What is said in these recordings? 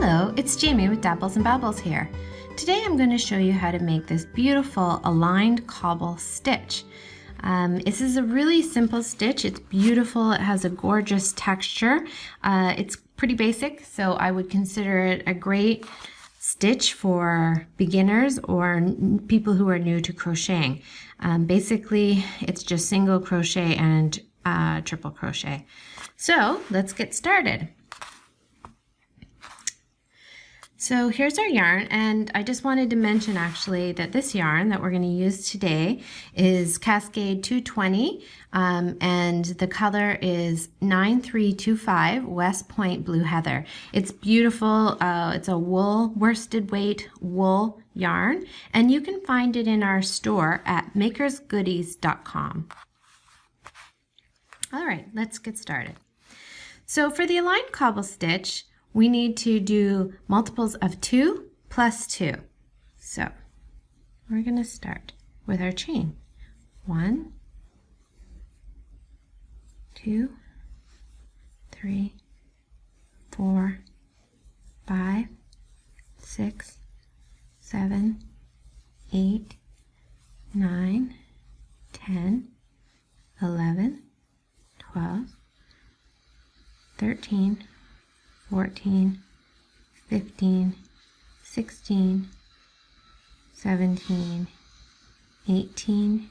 Hello, it's Jamie with Dabbles and Babbles here. Today I'm going to show you how to make this beautiful aligned cobble stitch. This is a really simple stitch. It's beautiful. It has a gorgeous texture. It's pretty basic, so I would consider it a great stitch for beginners or people who are new to crocheting. Basically, it's just single crochet and triple crochet. So let's get started. So here's our yarn, and I just wanted to mention actually that this yarn that we're going to use today is Cascade 220, and the color is 9325 West Point Blue Heather. It's beautiful. It's a wool, worsted weight wool yarn, and you can find it in our store at makersgoodies.com. All right, let's get started. So for the aligned cobble stitch, we need to do multiples of 2 plus 2. So we're going to start with our chain. 1, 2, 3, 4, 5, 6, 7, 8, 9, 10, 11, 12, 13, 14, 15, 16, 17, 18,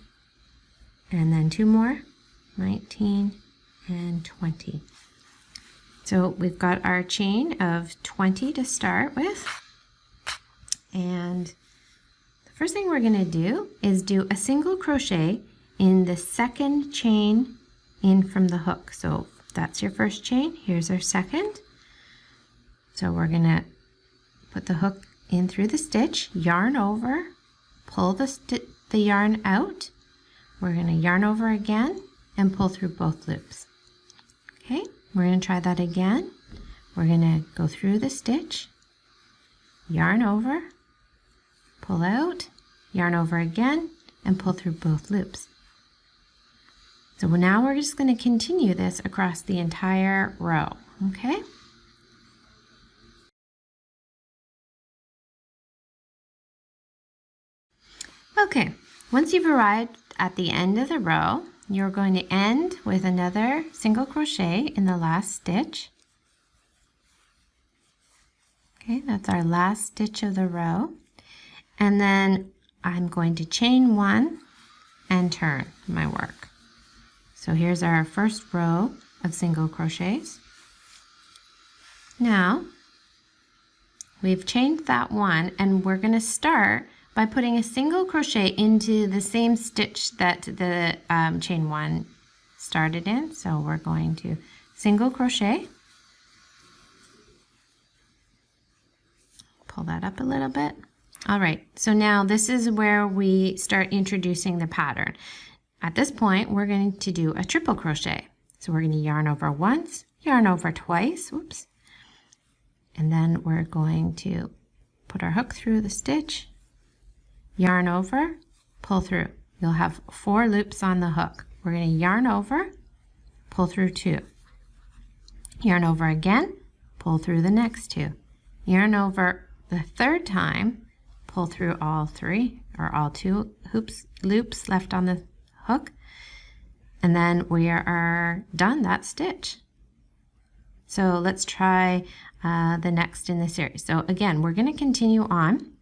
and then 2 more, 19 and 20. So we've got our chain of 20 to start with. And the first thing we're going to do is do a single crochet in the second chain in from the hook. So that's your first chain. Here's our second. So we're going to put the hook in through the stitch, yarn over, pull the yarn out. We're going to yarn over again and pull through both loops. Okay, we're going to try that again. We're going to go through the stitch, yarn over, pull out, yarn over again, and pull through both loops. So now we're just going to continue this across the entire row, okay? Okay, once you've arrived at the end of the row, you're going to end with another single crochet in the last stitch. Okay, that's our last stitch of the row. And then I'm going to chain 1 and turn my work. So here's our first row of single crochets. Now, we've chained that one, and we're going to start by putting a single crochet into the same stitch that the chain 1 started in. So we're going to single crochet, pull that up a little bit. All right, so now this is where we start introducing the pattern. At this point, we're going to do a triple crochet. So we're going to yarn over once, yarn over twice, whoops, and then we're going to put our hook through the stitch, yarn over, pull through. You'll have 4 loops on the hook. We're going to yarn over, pull through 2. Yarn over again, pull through the next 2. Yarn over the third time, pull through all 3 or all 2 loops left on the hook, and then we are done that stitch. So let's try the next in the series. So again, we're going to continue on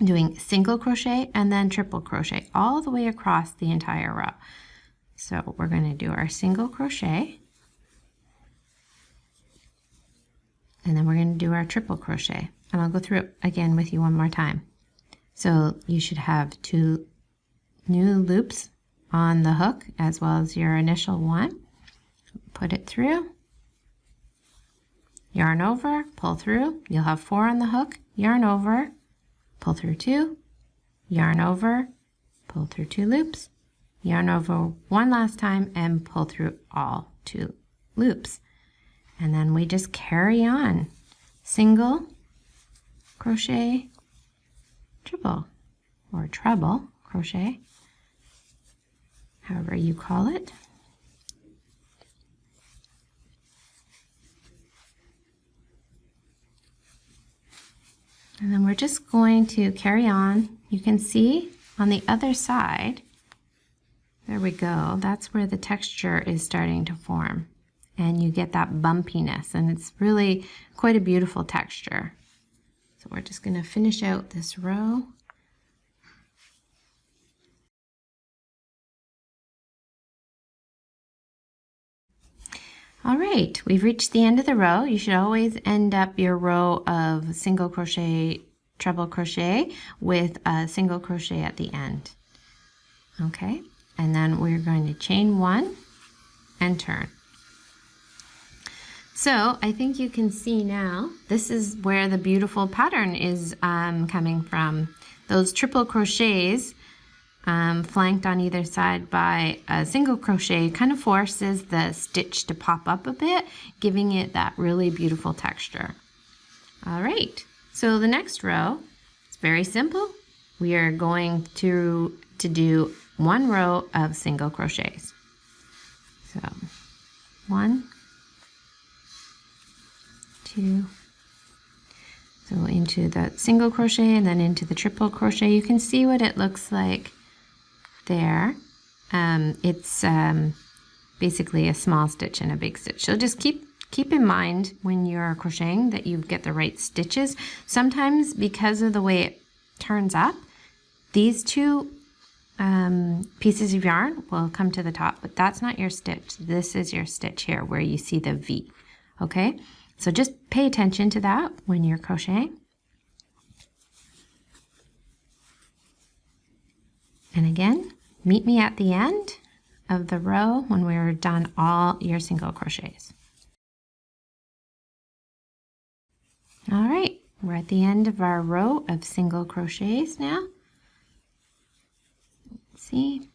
doing single crochet and then triple crochet all the way across the entire row. So we're going to do our single crochet, and then we're going to do our triple crochet, and I'll go through it again with you one more time. So you should have 2 new loops on the hook as well as your initial one. Put it through, yarn over, pull through. You'll have 4 on the hook, yarn over, pull through 2, yarn over, pull through 2 loops, yarn over one last time, and pull through all 2 loops. And then we just carry on. Single crochet, triple or treble crochet, however you call it. And then we're just going to carry on. You can see on the other side, there we go, that's where the texture is starting to form. And you get that bumpiness, and it's really quite a beautiful texture. So we're just going to finish out this row. All right, we've reached the end of the row. You should always end up your row of single crochet, treble crochet with a single crochet at the end. Okay, and then we're going to chain 1 and turn. So I think you can see now, this is where the beautiful pattern is coming from. Those triple crochets flanked on either side by a single crochet kind of forces the stitch to pop up a bit, giving it that really beautiful texture. All right, so the next row, it's very simple. We are going to do 1 row of single crochets. So 1, 2, so into the single crochet and then into the triple crochet. You can see what it looks like there. It's basically a small stitch and a big stitch. So just keep in mind when you're crocheting that you get the right stitches. Sometimes because of the way it turns up, these 2 pieces of yarn will come to the top, but that's not your stitch. This is your stitch here where you see the V. Okay, so just pay attention to that when you're crocheting. And again, meet me at the end of the row when we're done all your single crochets. All right, we're at the end of our row of single crochets now. Let's see.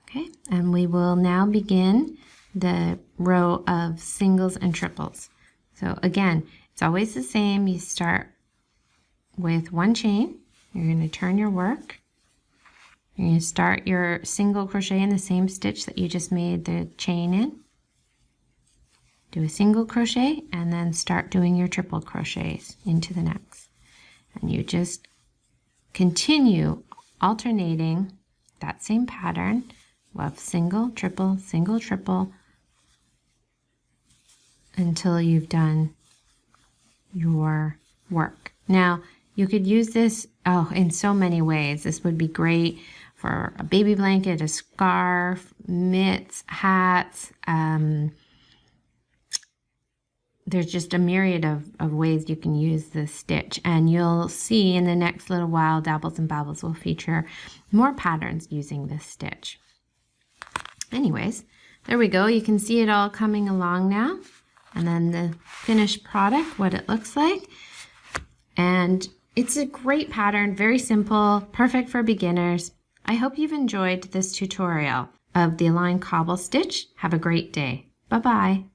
Okay, and we will now begin the row of singles and triples. So again, it's always the same. You start with 1 chain. You're going to turn your work. You're going to start your single crochet in the same stitch that you just made the chain in. Do a single crochet and then start doing your triple crochets into the next. And you just continue alternating that same pattern of single, triple, until you've done your work. Now, you could use this in so many ways. This would be great for a baby blanket, a scarf, mitts, hats. There's just a myriad of ways you can use this stitch, and you'll see in the next little while, Dabbles and Babbles will feature more patterns using this stitch. Anyways, there we go. You can see it all coming along now, and then the finished product, what it looks like. And it's a great pattern, very simple, perfect for beginners. I hope you've enjoyed this tutorial of the Align Cobble stitch. Have a great day. Bye-bye.